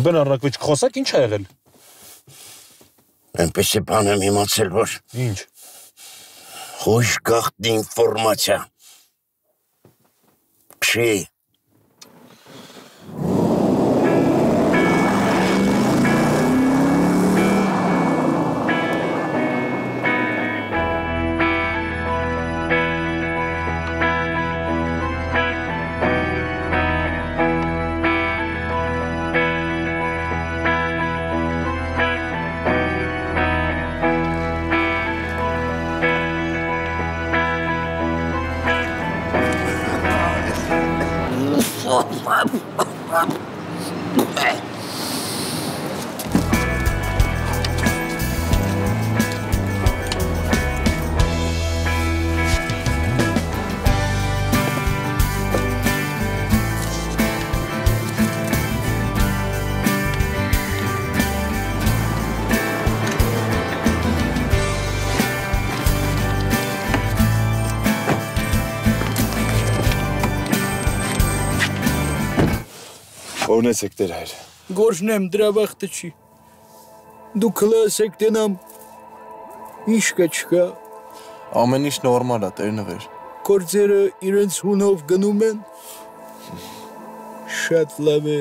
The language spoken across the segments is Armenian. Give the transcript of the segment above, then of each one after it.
Ռուբեն Առնակվիչ, խոսակ ինչ ա եղել։ Այնպես է բան եմ իմացել, որ Ինչ։ խույժ գաղտնի ինֆորմացիա։ Չի։ Օրնեցեք տեր հայր։ Գորջնեմ, դրա վախտը չի։ Դու կլասեք տնամ, ինչ կա չկա։ Ամեն ինչ նորմալ է, տեր նվեր։ Գործերը իրենց հունով գնում են։ Շատ լավ է։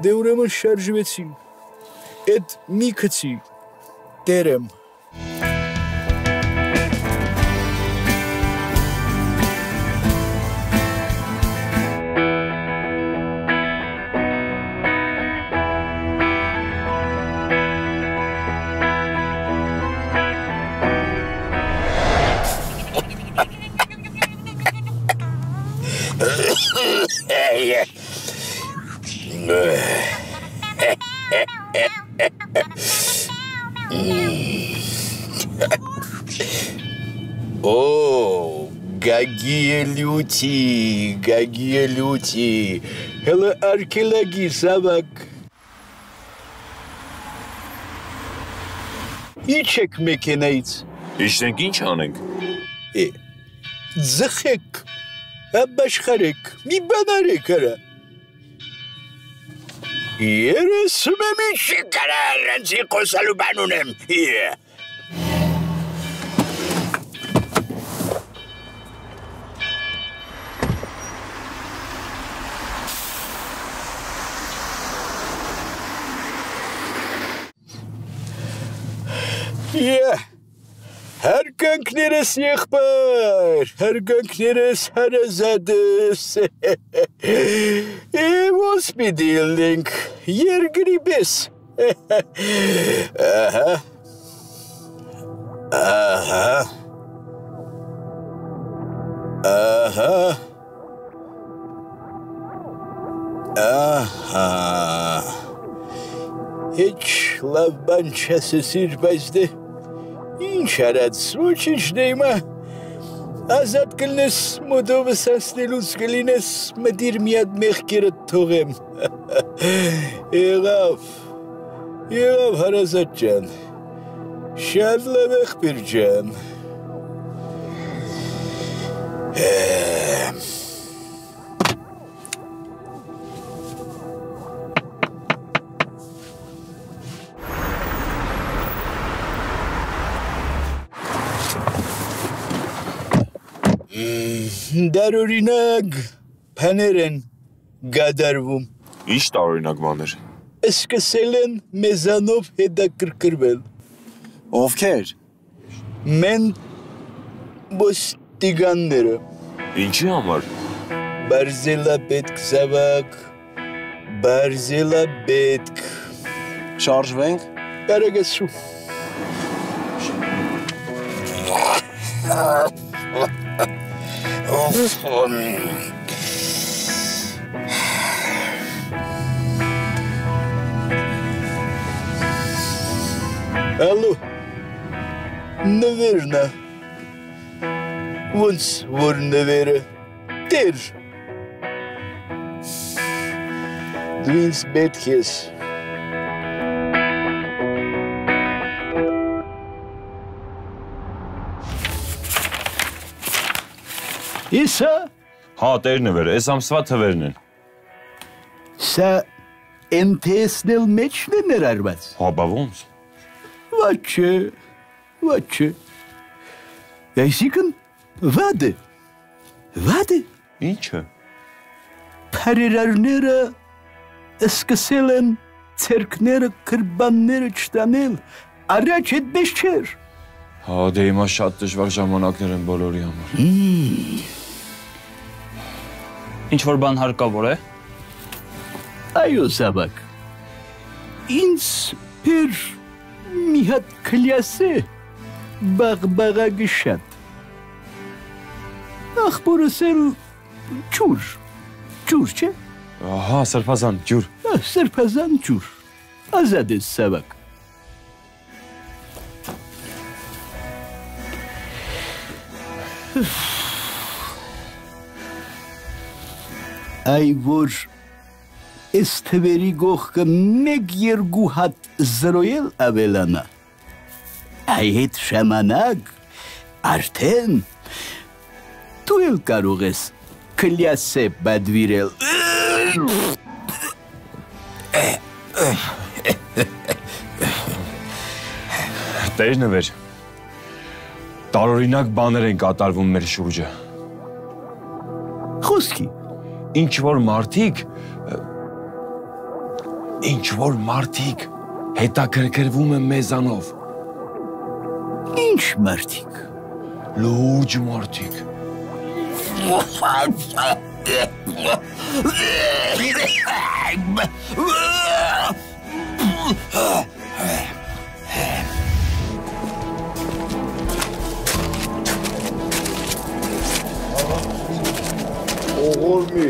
Դե ուրեմն շարժվեցինք։ Էդ մի քցի, տերեմ։ Օ, գագի է լյութի, հելը արկելագի սավակ։ Իչեք մեկենայից։ Իշտենք ինչ անենք։ Ձխեք, ապաշխարեք, մի բանարեք արա։ Երեսում եմ ինչի կարար, ընցի խոսալու բան ունեմ։ Հարգանքներս եղբայր, հարգանքներս հարազատս, ոնց պիտի ելնենք, երկրի պես, Heç լավ բան չասեցիր, բայց դե ինչ արած, ոչինչ դեմա, ազատ կլնես մոդովս ասնելուց կլինես մդիր միատ մեղքերըտ թողեմ, եղավ հարազատ ջան, շատ լավ եղբիր ջան, Դարօրինակ բաներ են գադարվում։ Ինչ տարօրինակ բաներ։ Սկսել են մեզանով հետաքրքրվել։ Ովքեր։ Մեն ոստիկանները։ Ինչի համար։ Բարզելա պետք զավակ, բարզելա պետք։ Շարժվենք։ Կարագասու։ Ալո, նվերնա, ոնց որ նվերը, տեր, դու ինձ պետք ես, Իսա, Հա, տերն է վեր, ես ամսվա թվերն են։ Սա ընթեսնել մեջն է ներառված։ Հա, բա ոնց։ Ոչ չէ։ Այսինքն վատ է։ Ինչը։ Փարերարները սկսել են ցերկները կրբանները չտանել, առաջ այդպես չէր։ Հա, դե հիմա շատ դժվար ժամանակներ են բոլորի համար։ Ինչ որ բան հարկավոր է։ Այո, Զավակ, ինձ պեր մի հատ կլյաս է բաղբաղագշատ։ Ախպորս էլ ջուր չէ։ Ահա, սրբազան, ջուր։ Սրբազան ջուր, ազատ ես Զավակ։ Այ որ այս թվերի գողքը 1-2 հատ զրոյել ավելանա, այդ ժամանակ արդեն դու էլ կարող ես կլյասե բադվիրել։ Տերնվեր, տարօրինակ բաներ են կատարվում մեր շուրջը։ Խոսքի։ Ինչ որ մարդիկ հետաքրքրվում են մեզանով։ Ինչ մարդիկ։ Լուրջ մարդիկ։ Օղորմի։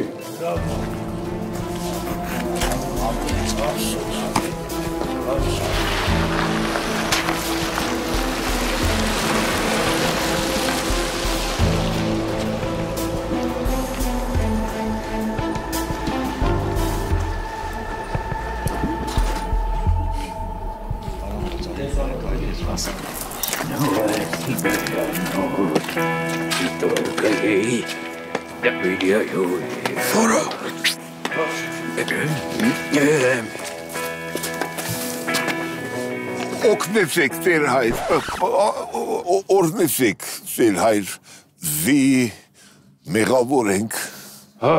Օգնեցեք Տեր հայր, օրհնեցեք Տեր հայր, զի մեղավոր ենք։ Հա,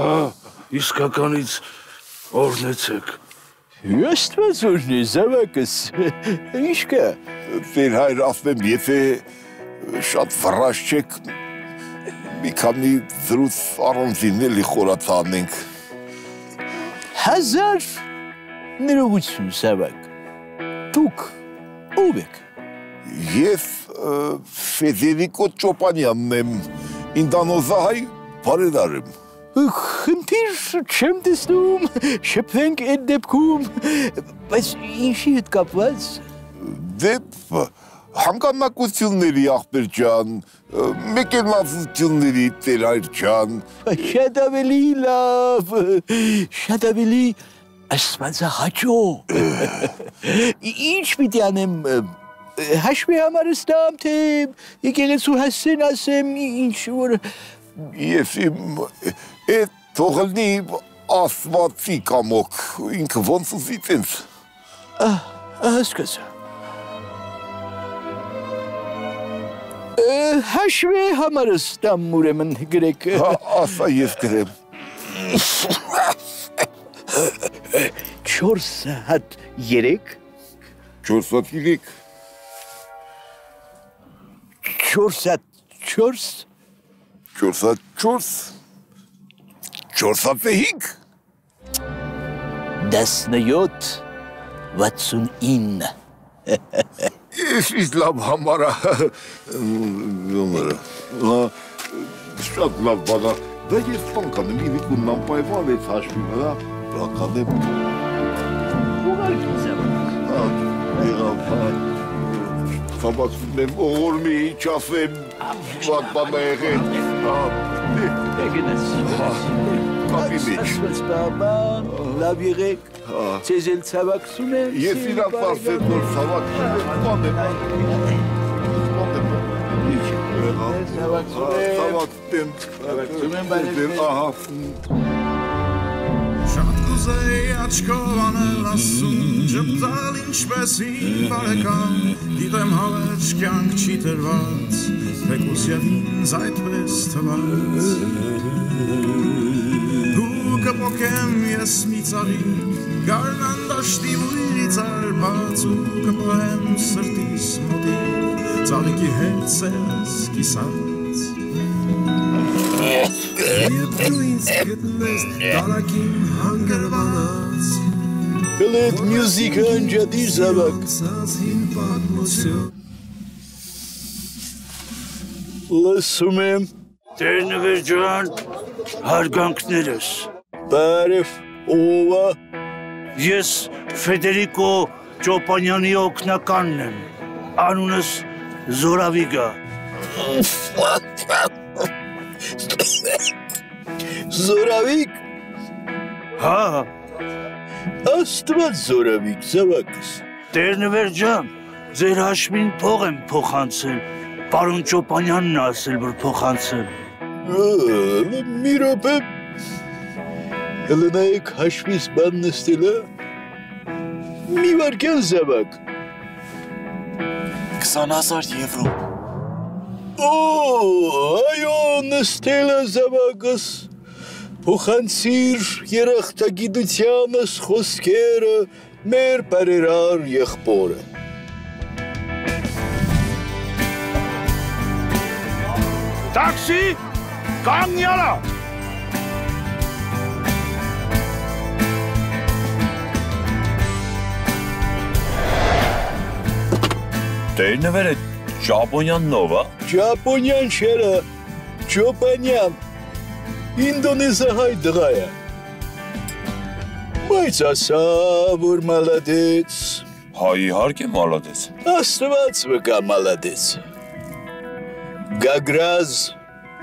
իսկականից օրհնեցեք։ Աստված օրհնի Զավակս, ինչ կա։ Տեր հայր ասեմ, եթե շատ վրաշ չեք, մի քանի զրույց առանձին էլի խորաց անենք։ 1000 ներողություն Զավակ։ Դուք ով եք։ Ես Ֆեդերիկո Ճոպանյանն եմ, Ինդանոզահայ բարերար եմ։ Խնդիր չեմ տեսնում, շփվենք այդ դեպքում, բայց ինչի հետ կապված։ Դեպ հանգանակությունների աղբեր ջան, մեկենլավությունների Տեր հայր ջան։ Շատ ավելի լավ, շատ ավելի աստվածահաճո։ Ինչ պիտի անեմ, հաշվի համարս տամ, թե եկեղեցու հասցեն ասեմ, ինչ որ… Ես իմ էդ թողլնի ասվածի կամոք, ինքը ոնց ուզի տենց։ Հասկացա։ Հաշվի համարս տամ ուրեմն գրեք։ Ասա ես գրեմ։ 4 հատ 3 4 հատ 3 4 հատ 4 4 հատ 4 4 հատ 5 1769 Ես լավ համարա շատ լավ բանա դա ես բանքան եմ իրիկ ու նամպայվալ էց հաշվի վրա բականեմ Սաբացում եմ օղորմի ինչ ասեմ վատ բանա եղել կապի մեջ լավ եղեք Ձեզ էլ ցավակցում եմ Ես իրան պարսեմ նոր ցավակցում եմ Ցավակցում եմ Շատ կուզեի աչքով անել ասում Ժպտալ ինչպես իմ բարեկամ Դիտեմ հավերջ կյանք չի տրված Թեկուս և ինձ այդպես թված Ու կպոքեմ ես մի ծաղի Գարնան դաշտի ույրից արբաց Ու կպոհեմ սրտիս մոտի Ծաղիկի հետ սերս կիսած Երբ դու ինձ գտնես Դարակին հանգրվանած Կլետ մյուզիկը ընջատիր զավակ Լսում եմ Տերնվեր ջան, հարգանքներս Բարև, ովա Ես Ֆեդերիկո Ճոպանյանի օգնականն եմ Անունս Զորավիգա Զորավիկ Հա Աստված զորավիկ զավակս Տերնվեր ջան, ձեր հաշվին փող եմ փոխանցել Պարոն Ճոպանյանն ասել, որ փոխանցել Մի րոպե Հլնայեք հաշվիս բան նստելը Մի վարկյան զավակ 20,000 եվրո Այո նստելը զավակս Փոխանցիր երախտագիտությանս խոսքերը մեր բարերար եղբորը Տաքսի, կանգնյալա Տերնվերը Ճապոնյանն ով է? Ճապոնյան չերը, Ճոպանյան Ինդոնեզահայ դղա է Բայց ասա, որ մալադեց Հա իհարկե մալադեց Աստված վկա մալադեց Գագրազ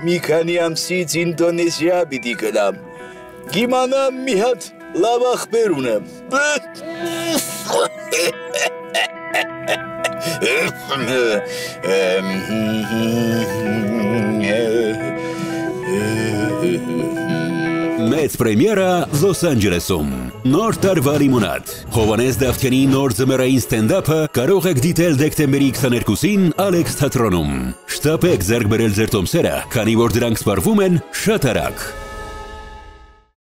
մի քանի ամսից Ինդոնեզիա պիտի գնամ Գիմանամ մի հատ լավ ախպեր ունեմ Մեծ պրեմիերա Լոս Անջելեսում Նոր տարվա լիմոնադ Հովանես Դավթյանի նոր ձմեռային ստենդափը կարող եք դիտել դեկտեմբերի 22-ին Ալեքս թատրոնում Շտապեք ձեռք բերել ձեր տոմսերը, քանի որ դրանք սպառվում են շատ արագ